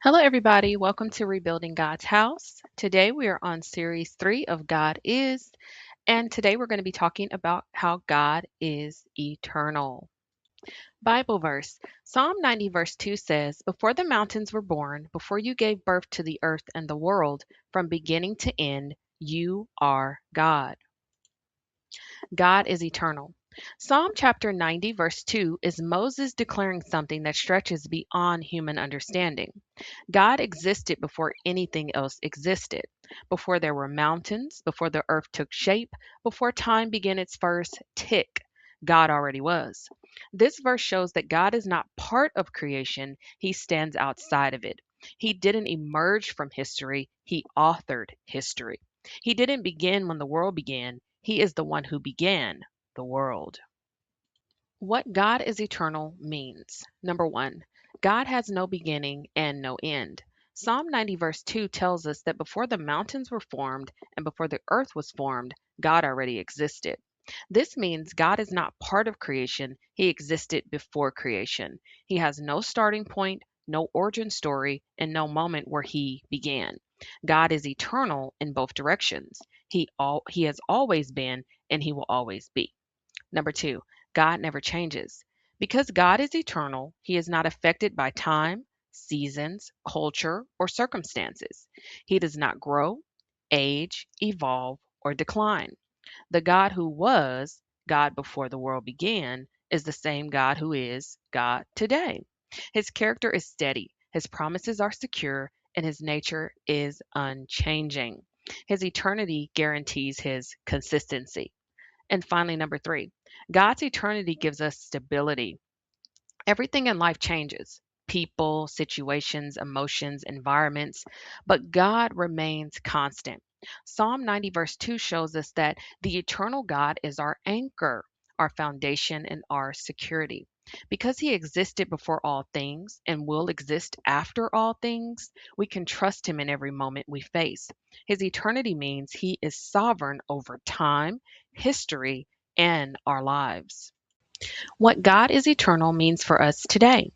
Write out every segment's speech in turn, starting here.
Hello, everybody. Welcome to Rebuilding God's House. Today we are on series 3 of God Is, and today we're going to be talking about how God is eternal. Bible verse Psalm 90, verse 2 says, "Before the mountains were born, before you gave birth to the earth and the world, from beginning to end, you are God." God is eternal. Psalm chapter 90, verse 2 is Moses declaring something that stretches beyond human understanding. God existed before anything else existed. Before there were mountains, before the earth took shape, before time began its first tick, God already was. This verse shows that God is not part of creation, he stands outside of it. He didn't emerge from history, he authored history. He didn't begin when the world began, he is the one who began the world. What God is eternal means. Number one, God has no beginning and no end. Psalm 90, verse 2 tells us that before the mountains were formed and before the earth was formed, God already existed. This means God is not part of creation, He existed before creation. He has no starting point, no origin story, and no moment where He began. God is eternal in both directions. He has always been and He will always be. Number two, God never changes. Because God is eternal, he is not affected by time, seasons, culture, or circumstances. He does not grow, age, evolve, or decline. The God who was God before the world began is the same God who is God today. His character is steady, his promises are secure, and his nature is unchanging. His eternity guarantees his consistency. And finally, number three, God's eternity gives us stability. Everything in life changes people, situations, emotions, environments, but God remains constant. Psalm 90, verse 2 shows us that the eternal God is our anchor, our foundation, and our security. Because he existed before all things and will exist after all things, we can trust him in every moment we face. His eternity means he is sovereign over time, history, and our lives. What God is eternal means for us today.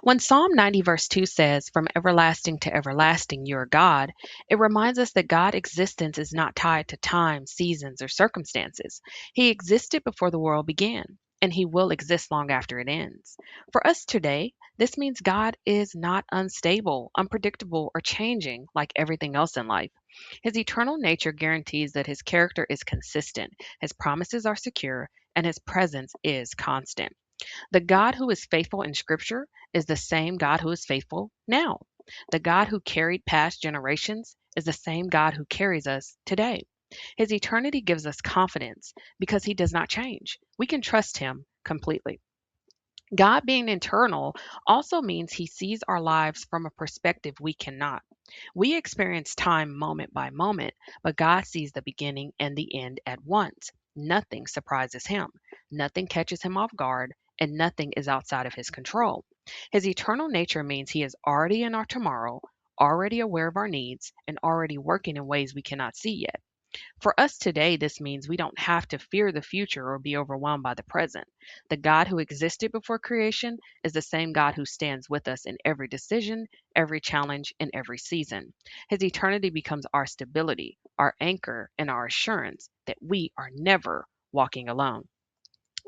When Psalm 90, verse 2 says, "From everlasting to everlasting, you are God," it reminds us that God's existence is not tied to time, seasons, or circumstances. He existed before the world began, and he will exist long after it ends. For us today, this means God is not unstable, unpredictable, or changing like everything else in life. His eternal nature guarantees that his character is consistent, his promises are secure, and his presence is constant. The God who is faithful in Scripture is the same God who is faithful now. The God who carried past generations is the same God who carries us today. His eternity gives us confidence because he does not change. We can trust him completely. God being eternal also means he sees our lives from a perspective we cannot. We experience time moment by moment, but God sees the beginning and the end at once. Nothing surprises him, nothing catches him off guard, and nothing is outside of his control. His eternal nature means he is already in our tomorrow, already aware of our needs, and already working in ways we cannot see yet. For us today, this means we don't have to fear the future or be overwhelmed by the present. The God who existed before creation is the same God who stands with us in every decision, every challenge, and every season. His eternity becomes our stability, our anchor, and our assurance that we are never walking alone.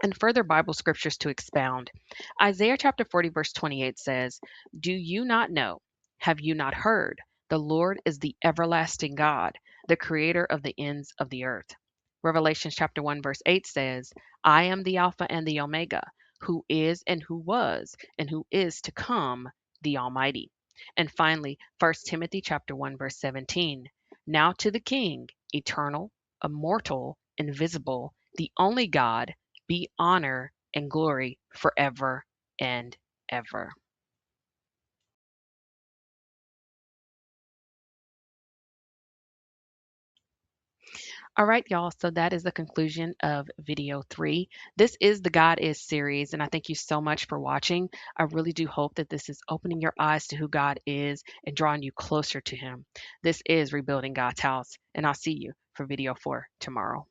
And further Bible scriptures to expound. Isaiah chapter 40, verse 28 says, "Do you not know? Have you not heard? The Lord is the everlasting God, the creator of the ends of the earth." Revelation chapter 1, verse 8 says, "I am the Alpha and the Omega, who is and who was and who is to come, the Almighty." And finally, First Timothy chapter 1, verse 17, "Now to the King, eternal, immortal, invisible, the only God, be honor and glory forever and ever." All right, y'all. So that is the conclusion of video 3. This is the God Is series, and I thank you so much for watching. I really do hope that this is opening your eyes to who God is and drawing you closer to Him. This is Rebuilding God's House, and I'll see you for video 4 tomorrow.